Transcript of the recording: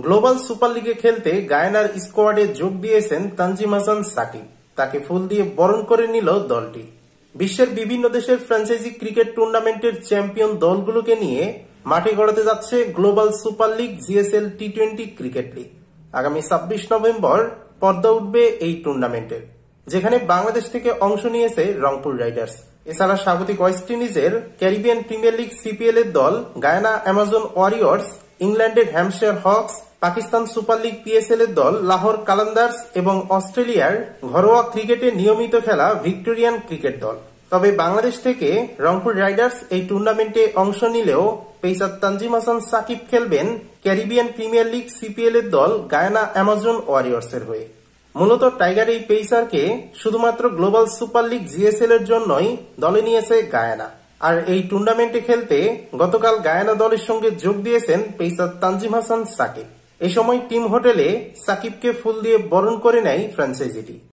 Global super লিগে খেলতে গায়ানার স্কোয়াডে যোগ দিয়েছেন তানজিম হাসান সাকিব। তাকে ফুল দিয়ে বরণ করে নিল দলটি। বিশ্বের বিভিন্ন দেশের ফ্র্যাঞ্চাইজি ক্রিকেট টুর্নামেন্টের চ্যাম্পিয়ন দলগুলোকে নিয়ে মাঠে গড়াতে যাচ্ছে গ্লোবাল সুপার লিগ জিএসএল টি-20 ক্রিকেট লিগ। আগামী ২৬ নভেম্বর পর্দা উঠবে এই টুর্নামেন্টের, যেখানে বাংলাদেশ থেকে অংশ নিয়েছে রংপুর রাইডার্স। এছাড়া স্বাগতিক ওয়েস্ট ইন্ডিজের ক্যারিবিয়ান প্রিমিয়ার লিগ সিপিএল এর দল গায়ানা অ্যামাজন ওয়ারিয়র্স, ইংল্যান্ডের Hampshire Hawks, Pakistan super league PSL এর দল লাহোর কালান্দার্স এবং অস্ট্রেলিয়ার ঘরোয়া ক্রিকেটে নিয়মিত খেলা ভিক্টোরিয়ান ক্রিকেট দল। তবে বাংলাদেশ থেকে রংপুর রাইডার্স এই টুর্নামেন্টে অংশ নিলেও পেসার তানজিম হাসান সাকিব খেলবেন ক্যারিবিয়ান প্রিমিয়ার লিগ সিপিএল এর দল গায়ানা অ্যামাজন ওয়ারিয়র্স এর হয়ে। মূলত টাইগার এই পেসারকে শুধুমাত্র গ্লোবাল সুপার লিগ জিএসএল এর জন্যই দলে নিয়েছে গায়ানা। আর এই টুর্নামেন্টে খেলতে গতকাল গায়ানা দলের সঙ্গে যোগ দিয়েছেন পেসার তানজিম হাসান সাকিব। এ সময় টিম হোটেলে সাকিবকে ফুল দিয়ে বরণ করে নেয় ফ্র্যাঞ্চাইজিটি।